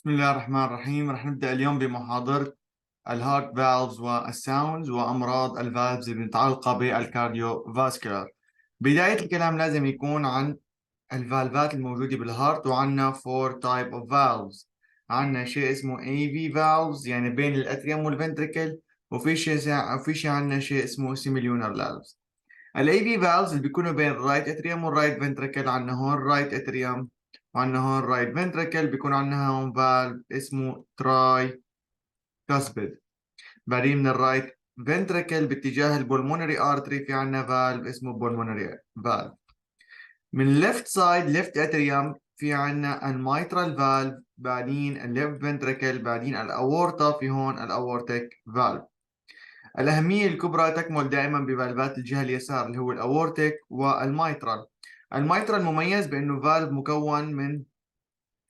بسم الله الرحمن الرحيم. رح نبدأ اليوم بمحاضرة الهارت فالفز والساوندز وأمراض الفالفز المتعلقة بالكارديو فاسكولار. بداية الكلام لازم يكون عن الفالفات الموجودة بالهارت، وعنا four type of valves. عنا شيء اسمه AV valves يعني بين الأتريوم والفنتريكل، وفي شيء عنا شيء اسمه semilunar valves. ال AV valves اللي بيكونوا بين الرايت اتريوم والرايت فنتريكل، عندنا هون رايت اتريوم وعندنا هون رايت فنتريكل، بيكون عندنا هون فالف اسمه تراي كاسبيد. بعدين من الرايت فنتريكل باتجاه البولمونري ارتري في عندنا فالف اسمه بولمونري فالف. من الليفت سايد ليفت اتريوم في عندنا الميترال فالف، بعدين الليفت فنتريكل، بعدين الاورطه، في هون الاورتيك فالف. الأهمية الكبرى تكمن دائما بفالفات الجهة اليسار اللي هو الأورتيك والميترال. الميترال مميز بأنه فالف مكون من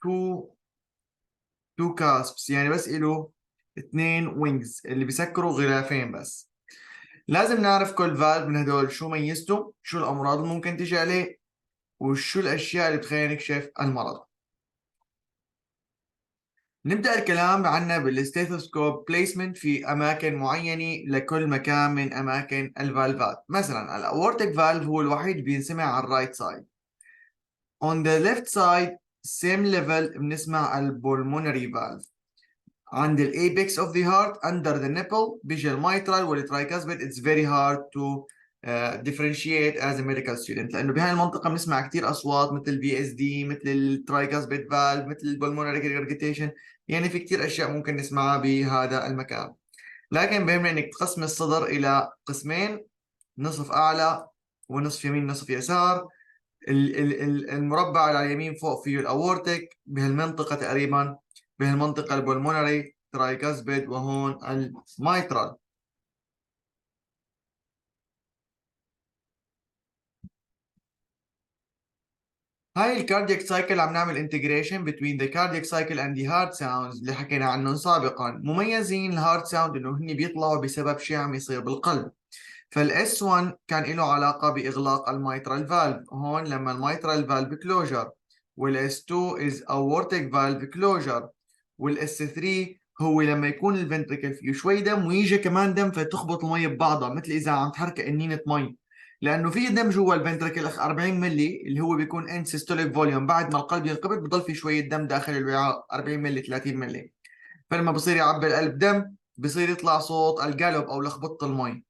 تو كاسبس، يعني بس له اثنين وينجز اللي بيسكروا غلافين بس. لازم نعرف كل فالف من هدول شو ميزته، شو الأمراض اللي ممكن تيجي عليه، وشو الأشياء اللي بتخلينا نكشف المرض. نبدأ الكلام عنا بالستيثوسكوب بليسمنت في أماكن معينة لكل مكان من أماكن الفالفات. مثلا الأورتيك فالف هو الوحيد اللي بينسمع على الرايت سايد. On the left side same level بنسمع البولمونري فالف. عند الأبيكس of the heart under the nipple بيجي الميترال والترايكاسبيد. It's very hard to differentiate as a medical student، لأنه بهاي المنطقة بنسمع كثير أصوات مثل VSD، مثل الترايكاسبيد فالف، مثل البولمونري regurgitation. يعني في كثير أشياء ممكن نسمعها بهذا المكان. لكن بهمنا إنك تقسم الصدر إلى قسمين، نصف أعلى ونصف يمين نصف يسار. المربع اللي على اليمين فوق فيه الأورتيك بهالمنطقة تقريبا، بهالمنطقة البولمونري ترايكاسبيد، وهون الميترال. هاي الكاردياك سايكل عم نعمل انتجريشن between the cardiac cycle and the heart sounds اللي حكينا عنهم سابقا. مميزين الهارت ساوند انه هن بيطلعوا بسبب شيء عم يصير بالقلب. فالاس 1 كان له علاقة بإغلاق الميترال فالف هون لما الميترال فالف كلوجر، والاس 2 is aortic valve closure، والاس 3 هو لما يكون الفنتريكل فيه شوي دم ويجي كمان دم فتخبط المي ببعضها، مثل اذا عم تحرك قنينة مي. لانه في دم جوا الفنتريكل 40 ملي اللي هو بيكون ان سيستوليك فوليوم، بعد ما القلب ينقبض بضل في شوية دم داخل الوعاء 40 ملي 30 ملي. فلما بصير يعبي القلب دم بصير يطلع صوت القلب او لخبطة المي.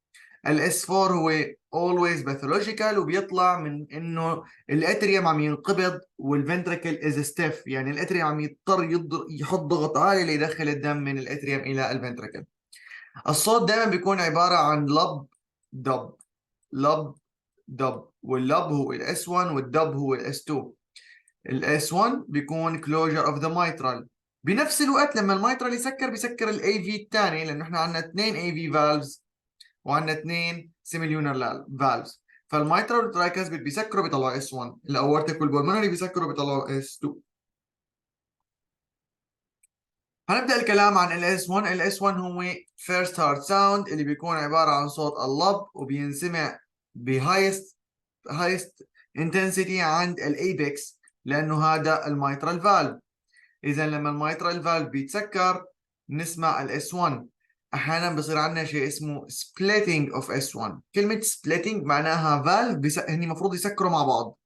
الاس 4 هو always pathological، وبيطلع من انه الاتريوم عم ينقبض والفنتريكل از ستيف، يعني الاتريوم عم يضطر يحط ضغط عالي ليدخل الدم من الاتريوم الى الفنتريكل. الصوت دائما بيكون عباره عن لب دب، لب دب، واللب هو الاس 1 والدب هو الاس 2. الاس 1 بيكون closure of the mitral. بنفس الوقت لما الميترال يسكر بيسكر الاي في الثاني، لانه احنا عندنا اثنين اي في فالفز وعندنا اثنين سيميليونر فالفز. فالميترال والترايكاسبيد بيسكروا بيطلعوا اس 1، الاورتيك والبولمونري بيسكروا بيطلعوا اس 2. هنبدأ الكلام عن ال S1. ال S1 هو first heart sound اللي بيكون عبارة عن صوت اللب، وبينسمع ب highest intensity عند الأيبكس، لأنه هذا الميترال فالف. إذا لما الميترال فالف بيتسكر نسمع ال S1. أحيانا بصير عندنا شيء اسمه splitting of S1. كلمة splitting معناها فالف هني المفروض يسكروا مع بعض.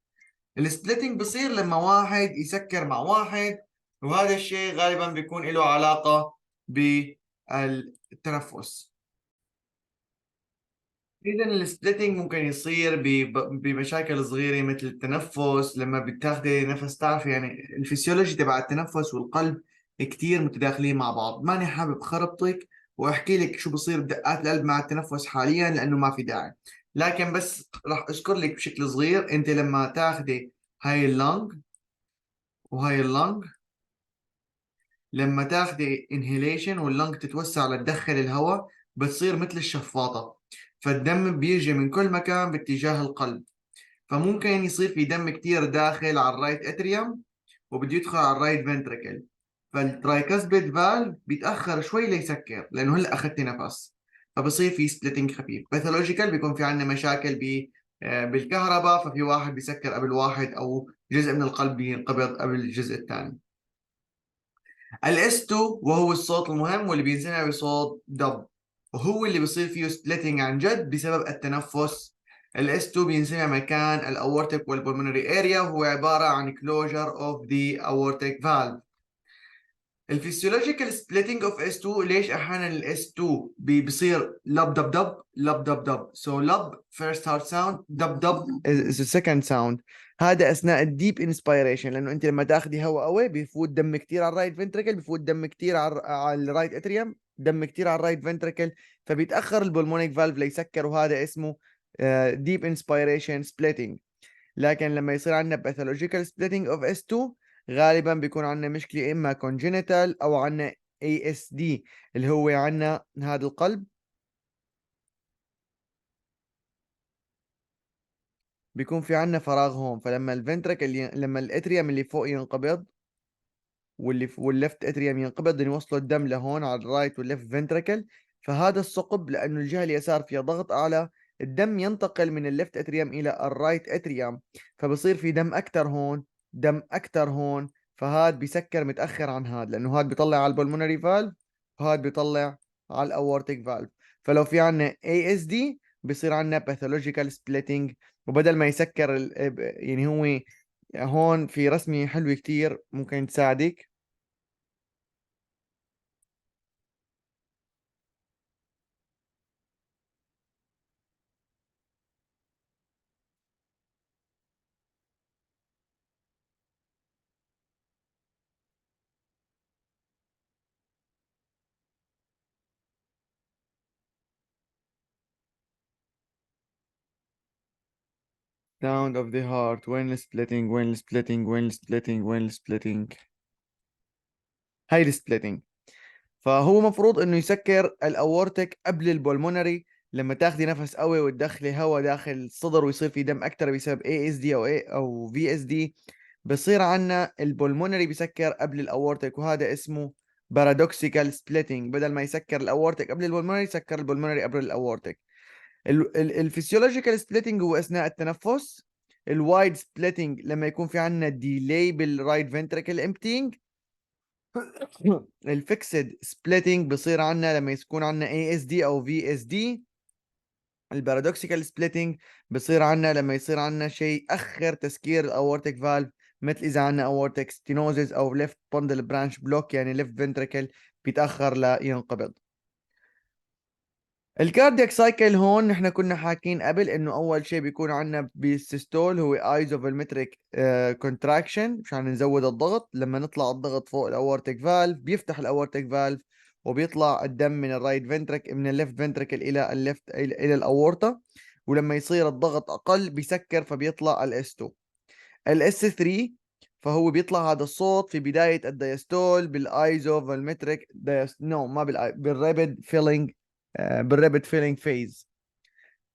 السبليتنج بصير لما واحد يسكر مع واحد، وهذا الشيء غالبا بيكون له علاقة بالتنفس. إذا السبليتنج ممكن يصير بمشاكل صغيرة مثل التنفس. لما بتاخدي نفس تعرفي يعني الفسيولوجي تبع التنفس والقلب كتير متداخلين مع بعض. ماني حابب خربطك واحكي لك شو بصير بدقات القلب مع التنفس حاليا لانه ما في داعي، لكن بس راح اذكر لك بشكل صغير. انت لما تاخدي هاي اللنج وهاي اللنج، لما تاخدي انهيليشن واللنج تتوسع لتدخل الهواء بتصير مثل الشفاطة، فالدم بيجي من كل مكان باتجاه القلب. فممكن يصير في دم كتير داخل على الرايت اتريوم وبده يدخل على الرايت فنتريكل، فالترايكاسبيد فالف بيتأخر شوي ليسكر لأنه هلا أخذت نفس، فبصير في سبليتنج خفيف. باثولوجيكال بيكون في عندنا مشاكل بالكهرباء، ففي واحد بيسكر قبل واحد، أو جزء من القلب بينقبض قبل الجزء الثاني. الاس 2 وهو الصوت المهم واللي بينسمع بصوت دب، وهو اللي بيصير فيه سبليتنج عن جد بسبب التنفس. الاس 2 بينسمع مكان الاورتيك والبulmonary اريا، وهو عبارة عن closure of the aortic valve. الفسيولوجيكال سبليتنج اوف اس 2، ليش احيانا الاس 2 بيصير لب دب دب لب دب دب؟ سو لب فيرست هارت ساوند، دب دب از سكند ساوند. هذا اثناء الديب انسبيريشن، لانه انت لما تاخذي هواء قوي بيفوت دم كثير على الرايت فنتريكل، بيفوت دم كثير على الرايت اتريوم، دم كثير على الرايت فنتريكل، فبيتاخر البulmonic فالف ليسكر، وهذا اسمه ديب انسبيريشن سبليتنج. لكن لما يصير عندنا باثولوجيكال سبليتنج اوف اس 2 غالبا بيكون عندنا مشكله اما كونجينيتال او عندنا اي اس دي، اللي هو عندنا هذا القلب بيكون في عندنا فراغ هون، فلما لما الاتريوم اللي فوق ينقبض والليفت اتريوم ينقبض يوصلوا الدم لهون على الرايت والليفت فنتركل، فهذا الثقب لانه الجهه اليسار فيها ضغط اعلى، الدم ينتقل من الليفت اتريوم الى الرايت اتريوم، فبصير في دم اكثر هون، دم اكثر هون، فهاد بيسكر متاخر عن هاد، لانه هاد بيطلع على البلمونري فالف وهاد بيطلع على الاورتيك فالف. فلو في عندنا اي اس دي بصير عندنا باثولوجيكال سبليتنج، وبدل ما يسكر يعني هو هون في رسمه حلوه كتير ممكن تساعدك. Sound of the heart when splitting when splitting when splitting when splitting. هاي السبليتنج. فهو مفروض انه يسكر الاورتك قبل البولمونري. لما تاخدي نفس قوي وتدخلي هواء داخل الصدر ويصير في دم اكتر بسبب اي اس دي او في اس دي، بصير عنا البولمونري بيسكر قبل الاورتك، وهذا اسمه بارادوكسيكال سبليتنج. بدل ما يسكر الاورتك قبل البولمونري سكر البولمونري قبل الاورتك. الفسيولوجيكال سبليتنج هو اثناء التنفس. الوايد سبليتنج لما يكون في عندنا ديلي بالرايت فنتريكل امبتينج. الفيكسد سبليتنج بصير عندنا لما يكون عندنا اي اس دي او في اس دي. البارادوكسيكال سبليتنج بصير عندنا لما يصير عندنا شيء اخر تسكير الاورتيك فالف، مثل اذا عندنا اورتيك ستينوزز او ليفت بوندل برانش بلوك، يعني ليفت فنتريكل بيتاخر لينقبض. الكاردياك سايكل هون نحن كنا حاكين قبل انه اول شيء بيكون عندنا بالسيستول هو ايزوفولمتريك كونتراكشن مشان نزود الضغط. لما نطلع الضغط فوق الاورتيك فالف بيفتح الاورتيك فالف وبيطلع الدم من الرايت فنترك من الليفت فنتركل الى الى الاورطه، ولما يصير الضغط اقل بيسكر فبيطلع الاس 2. الاس 3 فهو بيطلع هذا الصوت في بدايه الدايستول بالايزوفولمتريك نو ما بالرابid فيلينج، بالرابد فيلينج فيز.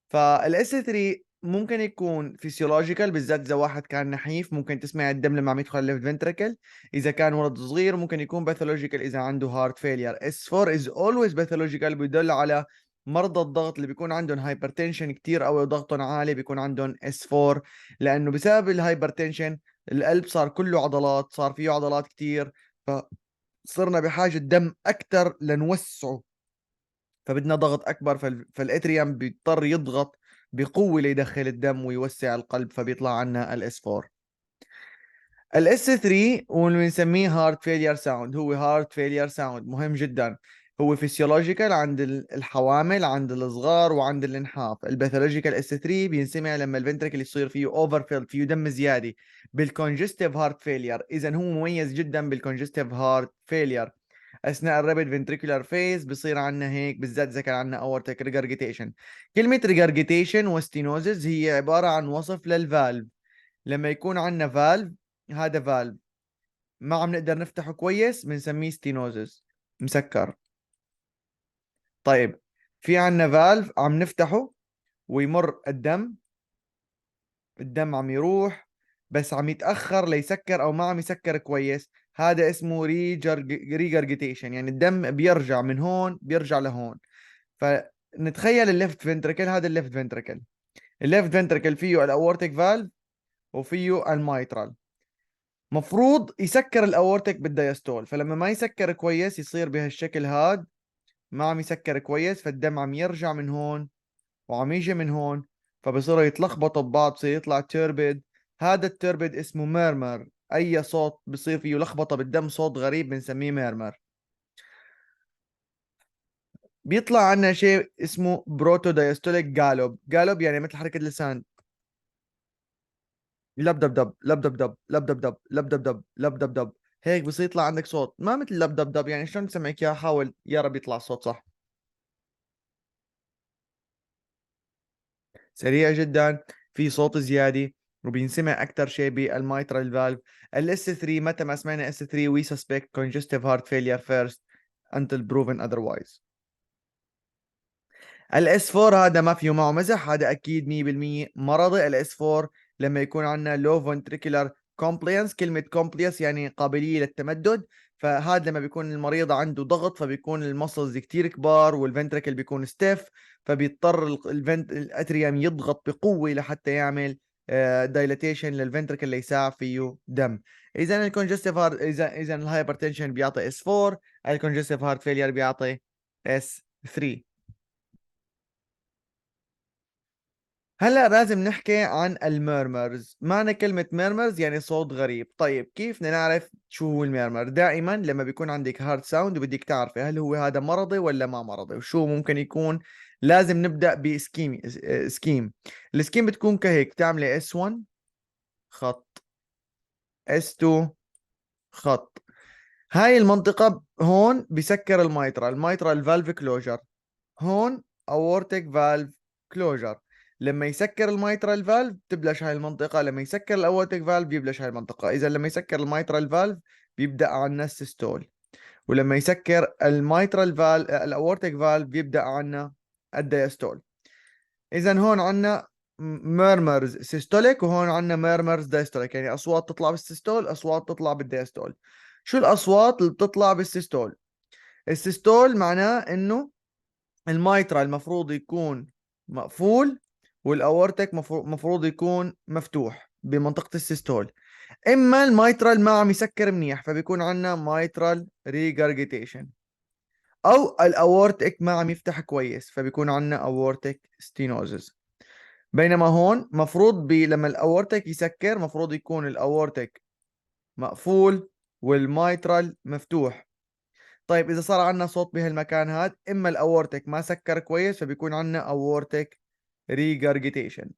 فالاس 3 ممكن يكون فيسيولوجيكال، بالذات اذا واحد كان نحيف ممكن تسمع الدم لما عم يدخل الليفت فنتركل. اذا كان ولد صغير ممكن يكون باثولوجيكال اذا عنده هارت فيلير. اس 4 از اولويز باثولوجيكال، بيدل على مرضى الضغط اللي بيكون عندهم هايبرتنشن كتير قوي وضغطهم عالي بيكون عندهم اس 4، لانه بسبب الهايبرتنشن القلب صار كله عضلات، صار فيه عضلات كتير، فصرنا بحاجة دم اكثر لنوسعه، فبدنا ضغط اكبر، فالاتريوم بيضطر يضغط بقوه ليدخل الدم ويوسع القلب، فبيطلع عنا الاس 4. الاس 3 واللي بنسميه هارت فيلير ساوند، هو هارت فيلير ساوند مهم جدا. هو فيسيولوجيكال عند الحوامل، عند الصغار، وعند الانحاف. الباثولوجيكال اس 3 بينسمع لما الفنتركل يصير فيه اوفر فيل، فيه دم زياده، بالكونجستيف هارت فيلير. اذا هو مميز جدا بالكونجستيف هارت فيلير. اثناء الرابid ventricular phase بصير عندنا هيك، بالذات اذا كان عندنا aortic regurgitation. كلمه regurgitation وستينوزز هي عباره عن وصف للفالف. لما يكون عندنا فالف، هذا فالف ما عم نقدر نفتحه كويس بنسميه ستينوزز، مسكر. طيب في عندنا فالف عم نفتحه ويمر الدم عم يروح بس عم يتأخر ليسكر أو ما عم يسكر كويس، هذا اسمه ريجرجيتيشن، يعني الدم بيرجع من هون بيرجع لهون. فنتخيل الليفت فنتركل، هذا الليفت فنتركل، الليفت فنتركل فيه الاورتيك فالف وفيه المايترال. مفروض يسكر الاورتك بالدايستول، فلما ما يسكر كويس يصير بهالشكل هاد، ما عم يسكر كويس، فالدم عم يرجع من هون وعم يجي من هون، فبصيروا يتلخبطوا ببعض، بصير يطلع تيربد. هذا التيربد اسمه ميرمر، اي صوت بصير فيه لخبطه بالدم، صوت غريب، بنسميه ميرمر. بيطلع عنا شيء اسمه بروتو دايستوليك جالوب. جالوب يعني مثل حركه اللسان، لب دب دب لب دب دب لب دب دب لب دب دب لب دب دب، هيك بصير يطلع عندك صوت ما مثل لب دب دب. يعني شلون تسمعك اياها؟ حاول يا رب يطلع الصوت صح. سريع جدا، في صوت زياده، وبينسمع اكثر شيء بالمايترال فالف. الاس 3 متى ما سمعنا اس 3 وي سسبكت congestive heart failure first until proven otherwise. الاس 4 هذا ما فيه معه مزح، هذا اكيد 100% مرضي. الاس 4 لما يكون عندنا لو ventricular compliance، كلمة compliance يعني قابلية للتمدد، فهذا لما بيكون المريض عنده ضغط فبيكون المسلز كتير كبار والفنتركل بيكون ستيف، فبيضطر الاتريوم يضغط بقوة لحتى يعمل دايلاتيشن للفنتركل ليساع فيه دم. اذا الكونجستيف هارت، اذا الهايبرتنشن بيعطي اس 4، الكونجستيف هارت فيلير بيعطي اس 3. هلا لازم نحكي عن الميرمرز. معنى كلمة ميرمرز يعني صوت غريب. طيب كيف بدنا نعرف شو هو الميرمر؟ دائما لما بيكون عندك هارد ساوند وبدك تعرفي هل هو هذا مرضي ولا ما مرضي وشو ممكن يكون، لازم نبدأ بسكيم. سكيم، السكيم بتكون كهيك، بتعملي S1 خط، S2 خط. هاي المنطقة هون بسكر الميترال فالف كلوجر، هون اورتيك فالف كلوجر. لما يسكر الميترال فالف تبلش هاي المنطقة، لما يسكر الاورتيك فالف بيبلش هاي المنطقة. اذا لما يسكر الميترال فالف بيبدأ عنا السيستول، ولما يسكر الميترال فالف الاورتيك فالف بيبدأ عنا الديستول. اذا هون عنا ميرمرز سيستوليك وهون عنا ميرمرز دايستوليك، يعني اصوات تطلع بالسيستول، اصوات تطلع بالديستول. شو الاصوات اللي بتطلع بالسيستول؟ السيستول معناه انه المايترا المفروض يكون مقفول، والاورتك مفروض يكون مفتوح بمنطقة السيستول. اما المايترال ما عم يسكر منيح فبيكون عندنا مايترال ريجرجيتيشن، او الاورتك ما عم يفتح كويس فبيكون عندنا اورتك ستينوزس. بينما هون مفروض لما الاورتك يسكر مفروض يكون الاورتك مقفول والمايترال مفتوح. طيب اذا صار عندنا صوت بهالمكان هاد، اما الاورتك ما سكر كويس فبيكون عندنا اورتك ريجرجيتيشن،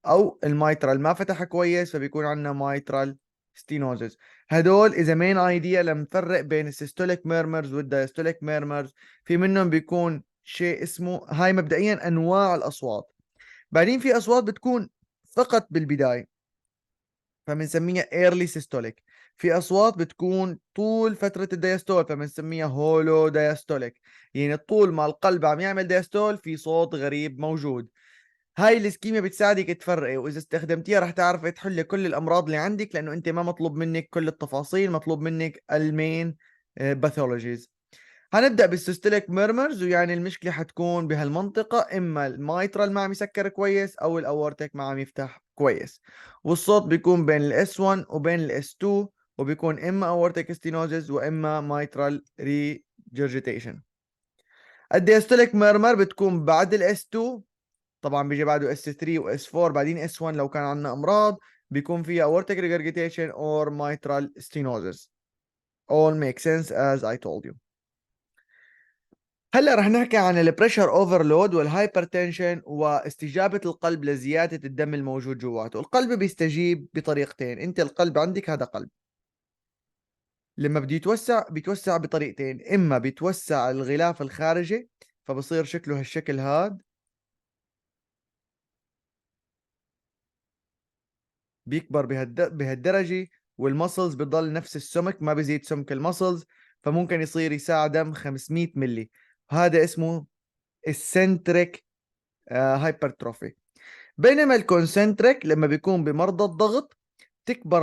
او المايترال ما فتح كويس فبيكون عندنا مايترال ستينوزس. هدول اذا مين ايديا لنفرق بين السيستوليك ميرمرز والدايستوليك ميرمرز. في منهم بيكون شيء اسمه، هاي مبدئيا انواع الاصوات. بعدين في اصوات بتكون فقط بالبدايه فبنسميها ايرلي سيستوليك. في اصوات بتكون طول فتره الديastole فبنسميها هولو دايستوليك، يعني طول ما القلب عم يعمل دايستول في صوت غريب موجود. هاي السكيمة بتساعدك تفرقي، واذا استخدمتيها رح تعرفي تحلي كل الامراض اللي عندك، لانه انت ما مطلوب منك كل التفاصيل، مطلوب منك المين باثولوجيز. هنبدأ بالسيستوليك ميرمرز، ويعني المشكلة حتكون بهالمنطقة، إما المايترال ما عم يسكر كويس أو الأورتك ما عم يفتح كويس. والصوت بيكون بين الاس 1 وبين الاس 2، وبيكون إما أورتك ستينوزز وإما مايترال ريجرجيتيشن. الديستوليك ميرمر بتكون بعد الاس 2، طبعا بيجي بعده اس 3 واس 4 بعدين اس 1 لو كان عندنا أمراض، بيكون فيها aortic regurgitation or mitral stenosis. All make sense as I told you. هلا رح نحكي عن البريشر اوفرلود والهايبرتنشن واستجابة القلب لزيادة الدم الموجود جواته. القلب بيستجيب بطريقتين، انت القلب عندك هذا قلب، لما بده يتوسع بيتوسع بطريقتين، اما بيتوسع الغلاف الخارجي فبصير شكله هالشكل هاد، بيكبر بهالدرجة، والمسلز بضل نفس السمك ما بيزيد سمك المسلز، فممكن يصير يساع دم 500 ملي. هذا اسمه السنتريك هايبرتروفي. بينما الكونسنتريك لما بيكون بمرضى الضغط تكبر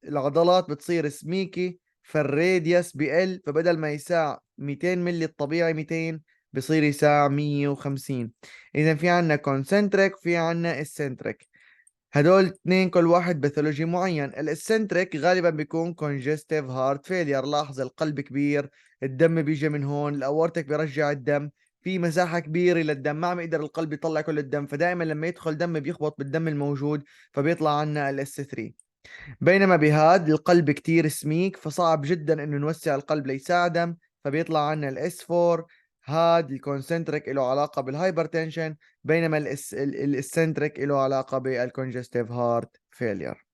العضلات بتصير سميكي، فالراديوس بقل، فبدل ما يساع 200 ملي الطبيعي 200 بصير يساع 150. اذا في عنا كونسنتريك في عنا السنتريك. هدول اثنين كل واحد باثولوجي معين. الاسنتريك غالبا بيكون congestive heart failure. لاحظ القلب كبير، الدم بيجي من هون، الاورتك بيرجع الدم، في مساحة كبيرة للدم، ما عم يقدر القلب يطلع كل الدم، فدائما لما يدخل دم بيخبط بالدم الموجود، فبيطلع عنا الاس 3. بينما بهاد القلب كتير سميك، فصعب جدا انه نوسع القلب ليساع دم، فبيطلع عنا الاس 4. هاد الكونسنتريك له علاقة بالهايبرتنشن، بينما الاسنتريك له علاقة بالكونجستيف هارت فيلير.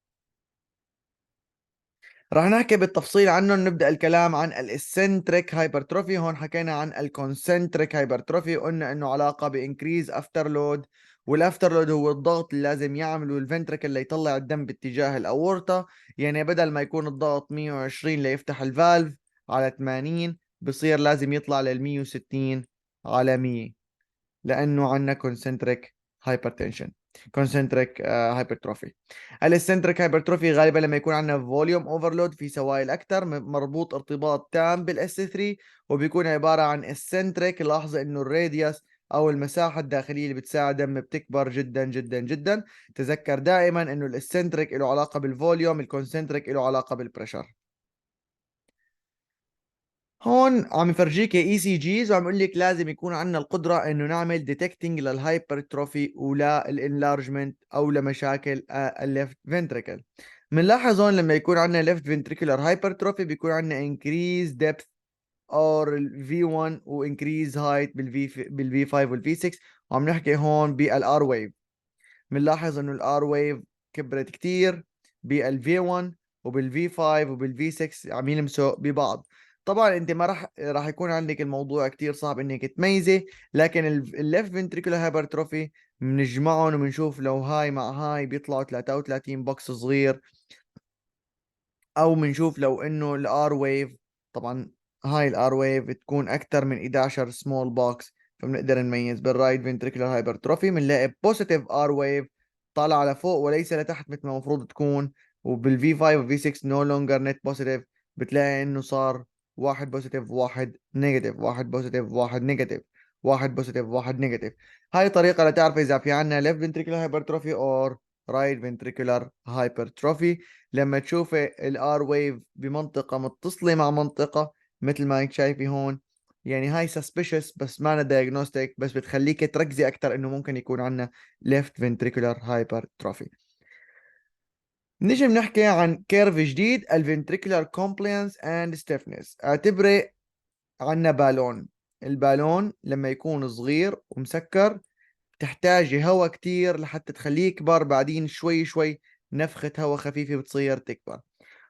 راح نحكي بالتفصيل عنهم. نبدأ الكلام عن الاسنتريك هايبرتروفي. هون حكينا عن الكونسنتريك هايبرتروفي وقلنا انه علاقة بانكريز افتر لود، والافتر لود هو الضغط اللي لازم يعمله الفنتركل ليطلع الدم باتجاه الاورطة. يعني بدل ما يكون الضغط 120 ليفتح الفالف على 80، بصير لازم يطلع لل 160 على 100، لانه عندنا كونسنتريك هايبرتنشن، كونسنتريك هايبرتروفي. الاسنتريك هايبرتروفي غالبا لما يكون عندنا فوليوم اوفرلود في سوائل اكثر، مربوط ارتباط تام بالاس 3، وبيكون عباره عن اسنتريك. لاحظ انه الراديوس او المساحه الداخليه اللي بتساعد الدم بتكبر جدا جدا جدا. تذكر دائما انه الاسنتريك له علاقه بالفوليوم، الكونسنتريك له علاقه بالبريشر. هون عم يفرجيك اي سي جيز، وعم يقول لك لازم يكون عندنا القدره انه نعمل ديتكتنج للهايبرتروفي ولا الانلارجمنت او لمشاكل الليفت فنتريكل. بنلاحظ هون لما يكون عندنا ليفت فنتريكولار هايبرتروفي بيكون عندنا انكريز depth اور الفي 1 وانكريز هايت بالفي 5 والفي 6. وعم نحكي هون بالار ويف. بنلاحظ انه الار ويف كبرت كتير بالفي 1 وبالفي 5 وبالفي 6، عم يلمسوا ببعض. طبعا انت ما راح يكون عندك الموضوع كتير صعب انك تميزه، لكن الليفت فنتريكولار هايبرتروفي بنجمعهم وبنشوف لو هاي مع هاي بيطلعوا 33 بوكس صغير، او بنشوف لو انه الار ويف، طبعا هاي الار ويف تكون اكثر من 11 سمول بوكس، فبنقدر نميز. بالرايت فنتريكولار هايبرتروفي بنلاقي بوزيتيف ار ويف طالعه لفوق وليس لتحت مثل ما المفروض تكون، وبالفي 5 وفي 6 نو لونجر نت بوزيتيف، بتلاقي انه صار واحد بوزيتيف واحد نيجاتيف، واحد بوزيتيف واحد نيجاتيف، واحد بوزيتيف واحد نيجاتيف. هاي طريقة لتعرف إذا في عنا left ventricular hypertrophy or right ventricular hypertrophy. لما تشوفي الار ويف بمنطقة متصلة مع منطقة مثل ما انك شايفي هون، يعني هاي suspicious بس ما diagnostic، بس بتخليك تركزي اكثر انه ممكن يكون عندنا left ventricular hypertrophy. نيجي بنحكي عن كيرف جديد، الفنتريكولار compliance and stiffness. اعتبري عندنا بالون. البالون لما يكون صغير ومسكر تحتاجي هواء كتير لحتى تخليه يكبر، بعدين شوي شوي نفخة هواء خفيفة بتصير تكبر،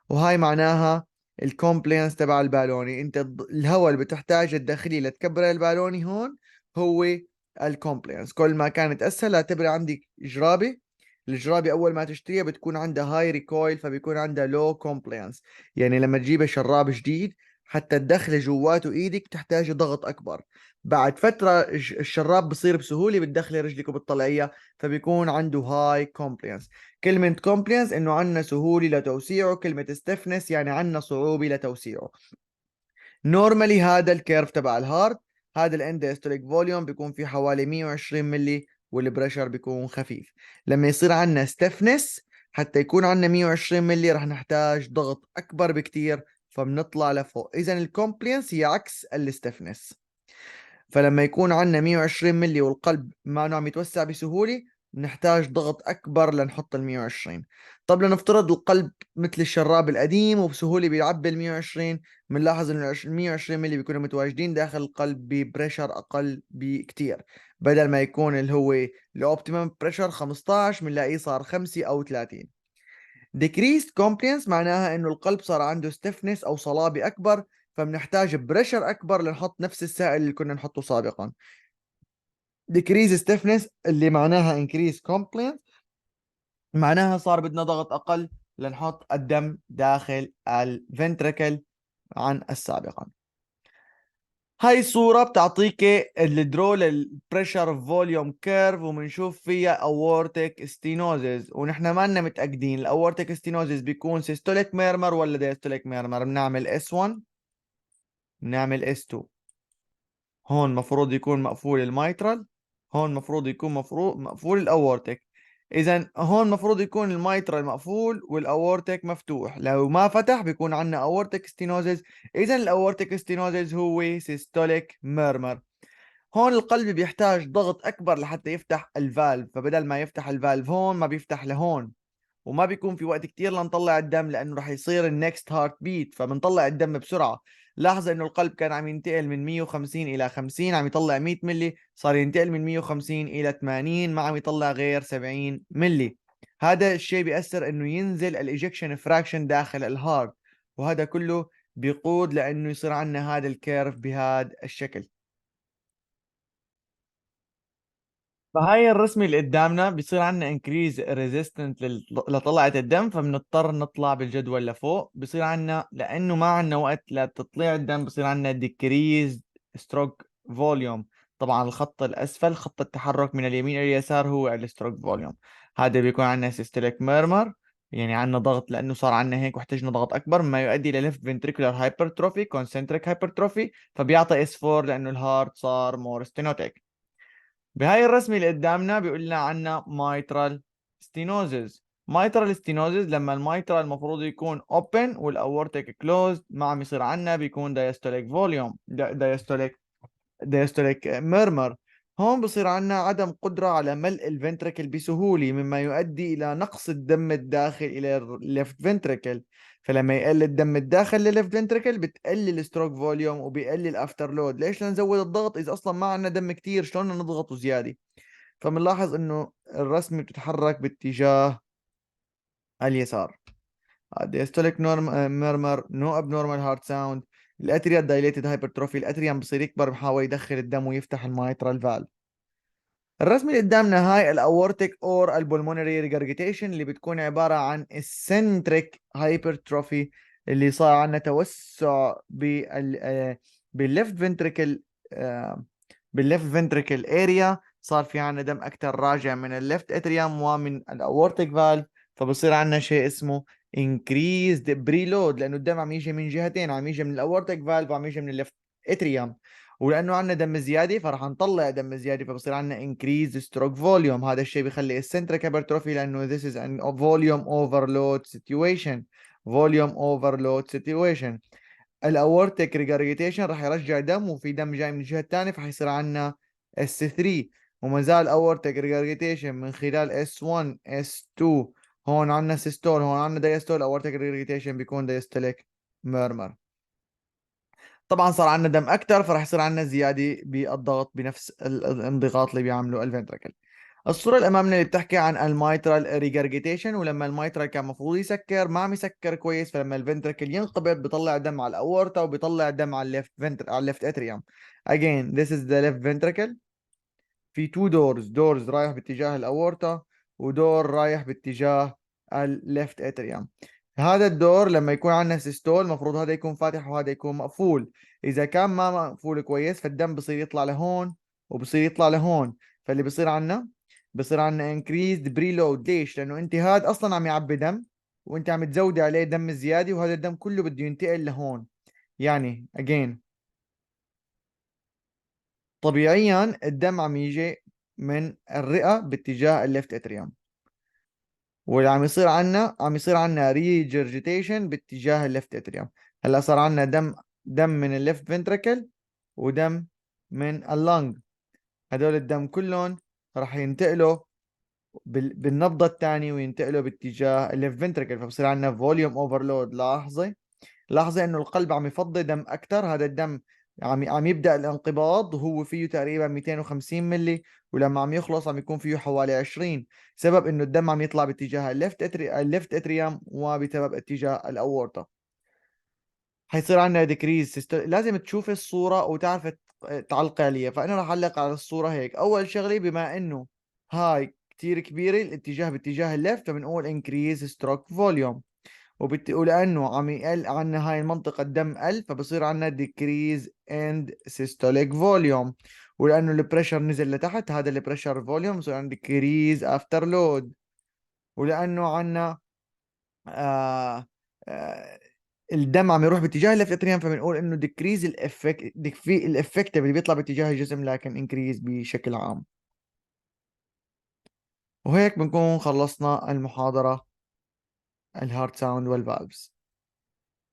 وهاي معناها الكومبلينس تبع البالوني. انت الهواء اللي بتحتاجه الداخلي لتكبر البالوني هون هو الكومبلينس. كل ما كانت اسهل، اعتبري عندك جرابة. الجرابة اول ما تشتريها بتكون عندها هاي ريكويل، فبيكون عندها لو كومبلينس. يعني لما تجيبي شراب جديد حتى تدخلي جواته ايدك تحتاجي ضغط اكبر. بعد فترة الشراب بصير بسهولة بتدخلي رجلك وبتطلعيها، فبيكون عنده هاي كومبلينس. كلمة compliance إنه عنا سهولة لتوسيعه، كلمة stiffness يعني عنا صعوبة لتوسيعه. نورمالي هذا الكيرف تبع الهارت، هذا الاندستوليك فوليوم بيكون في حوالي 120 ملي، والبريشر بيكون خفيف. لما يصير عنا stiffness حتى يكون عنا 120 ملي رح نحتاج ضغط أكبر بكتير، فبنطلع لفوق. إذا الكومبلينس هي عكس الستفنس. فلما يكون عندنا 120 ملي والقلب ما عم يتوسع بسهولة، نحتاج ضغط أكبر لنحط ال 120. طب لنفترض القلب مثل الشراب القديم وبسهولة بيعبي ال 120، بنلاحظ إنه ال 120 ملي بيكونوا متواجدين داخل القلب ببريشر أقل بكتير. بدل ما يكون اللي هو الأوبتيمم بريشر 15، بنلاقيه صار 5 أو 30. decreased compliance معناها انه القلب صار عنده stiffness او صلابة اكبر، فبنحتاج بريشر اكبر لنحط نفس السائل اللي كنا نحطه سابقا. decrease stiffness اللي معناها increase compliance معناها صار بدنا ضغط اقل لنحط الدم داخل الفنتركل عن السابقا. هاي الصورة بتعطيك الدرول البريشر فوليوم كيرف، وبنشوف فيها اورتيك ستينوزز، ونحن ما لنا متأكدين الاورتيك ستينوزز بيكون سيستوليك ميرمر ولا ديستوليك ميرمر. بنعمل S1، بنعمل S2. هون مفروض يكون مقفول الميترال، هون مفروض يكون مقفول الاورتيك. اذا هون المفروض يكون الميترال مقفول والاورتيك مفتوح. لو ما فتح بيكون عندنا اورتيك ستينوزز. اذا الاورتيك ستينوزز هو سيستوليك ميرمر. هون القلب بيحتاج ضغط اكبر لحتى يفتح الفالف، فبدل ما يفتح الفالف هون ما بيفتح لهون، وما بيكون في وقت كتير لنطلع الدم لانه رح يصير النكست هارت بيت، فبنطلع الدم بسرعه. لاحظ انه القلب كان عم ينتقل من 150 الى 50، عم يطلع 100 ملي، صار ينتقل من 150 الى 80، ما عم يطلع غير 70 ملي. هذا الشيء بيأثر انه ينزل الايجكشن فراكشن داخل الهارت، وهذا كله بيقود لانه يصير عندنا هذا الكيرف بهذا الشكل. فهاي الرسمة اللي قدامنا بيصير عندنا انكريز ريزيستنت لطلعة الدم، فبنضطر نطلع بالجدول لفوق. بيصير عندنا لأنه ما عندنا وقت لتطليع الدم بيصير عندنا ديكريز ستروك فوليوم. طبعا الخط الأسفل خط التحرك من اليمين إلى اليسار هو الستروك فوليوم. هذا بيكون عندنا سيستوليك ميرمر، يعني عندنا ضغط لأنه صار عندنا هيك واحتجنا ضغط أكبر، مما يؤدي إلى ليفت فنتريكولار هايبرتروفي كونسنتريك هايبرتروفي، فبيعطي اس 4 لأنه الهارت صار مور ستينوتيك. بهاي الرسمة اللي قدامنا بيقول لنا عنا mitral stenosis. mitral stenosis لما الميترال المفروض يكون open والاورتيك closed، ما عم يصير عنا بيكون diastolic volume diastolic murmur. هون بصير عنا عدم قدرة على ملء الفنتركل بسهولة، مما يؤدي إلى نقص الدم الداخل إلى الليفت فنتركل. فلما يقل الدم الداخل للليفت فنتركل بتقلل الستروك فوليوم وبيقلل افتر لود. ليش لنزود الضغط اذا اصلا ما عندنا دم كتير؟ شلون بدنا نضغطه زياده؟ فبنلاحظ انه الرسمه بتتحرك باتجاه اليسار. diastolic murmur, no abnormal heart sound. الاتريا dilated hypertrophy، الاتريا بصير يكبر بحاول يدخل الدم ويفتح الميترال فالف. الرسمة اللي قدامنا هاي الاورتيك اور البولمونري ريجرجيتيشن، اللي بتكون عبارة عن السنتريك هايبرتروفي، اللي صار عندنا توسع بالليفت فنتريكل، بالليفت فنتريكل اريا. صار في عندنا دم اكثر راجع من الليفت اتريوم ومن الاورتيك فالف، فبصير عندنا شيء اسمه increased preload، لانه الدم عم يجي من جهتين، عم يجي من الاورتيك فالف وعم يجي من الليفت اتريوم. ولانه عندنا دم زياده فراح نطلع دم زياده، فبصير عندنا increased stroke volume. هذا الشيء بيخلي السنتريك هايبرتروفي، لانه this is an volume overload situation. volume overload situation. الاورتيك ريجارجيتيشن راح يرجع دم، وفي دم جاي من الجهه الثانيه، فحيصير عندنا اس 3. وما زال اورتيك ريجارجيتيشن من خلال اس 1 اس 2. هون عندنا سيستول، هون عندنا دايستول. اورتيك ريجارجيتيشن بيكون دايستوليك ميرمر. طبعا صار عندنا دم اكثر، فراح يصير عندنا زياده بالضغط بنفس الانضغاط اللي بيعمله الفنتركل. الصورة اللي أمامنا اللي بتحكي عن الميترال ريجرجيتيشن، ولما الميترال كان المفروض يسكر ما عم يسكر كويس، فلما الفنتركل ينقبض بيطلع دم على الأورتا وبيطلع دم على الليفت اتريوم. Again this is the left ventricle. في تو دورز رايح باتجاه الأورتا، ودور رايح باتجاه الليفت اتريوم. هذا الدور لما يكون عندنا سيستول المفروض هذا يكون فاتح وهذا يكون مقفول. إذا كان ما مقفول كويس فالدم بصير يطلع لهون وبصير يطلع لهون. فاللي بصير عندنا increased preload. ليش؟ لأنه أنت هذا أصلا عم يعبي دم، وأنت عم تزودي عليه دم زيادة، وهذا الدم كله بده ينتقل لهون. يعني again طبيعيا الدم عم يجي من الرئة باتجاه الليفت اتريوم، واللي عم يصير عنا ريجرجيتيشن باتجاه الليفت اتريوم. هلا صار عنا دم من الليفت فنتركل ودم من اللنج. هدول الدم كلهم راح ينتقلوا بالنبضة الثانية وينتقلوا باتجاه الليفت فنتركل، فبصير عنا فوليوم اوفرلود. لاحظي انه القلب عم يفضي دم اكثر. هذا الدم عم يبدا الانقباض وهو فيه تقريبا 250 ملي، ولما عم يخلص عم يكون فيه حوالي 20. سبب انه الدم عم يطلع باتجاه الليفت اتريوم وبسبب اتجاه الاورطه. حيصير عندنا ديكريز لازم تشوفي الصوره وتعرف تعلقي عليها. فانا راح اعلق على الصوره هيك. اول شغله، بما انه هاي كتير كبيره الاتجاه باتجاه الليفت، فبنقول انكريز ستروك فوليوم. ولانه عم يقل عنا هاي المنطقه الدم قل، فبصير عنا decrease and systolic volume. ولانه البريشر نزل لتحت، هذا البريشر فوليوم بصير عندنا decrease after load. ولانه عنا آه آه الدم عم يروح باتجاه الليفت اتريوم، فبنقول انه decrease الافكت في الافكتيف اللي بيطلع باتجاه الجسم، لكن increase بشكل عام. وهيك بنكون خلصنا المحاضرة الهارت ساوند والفالفز.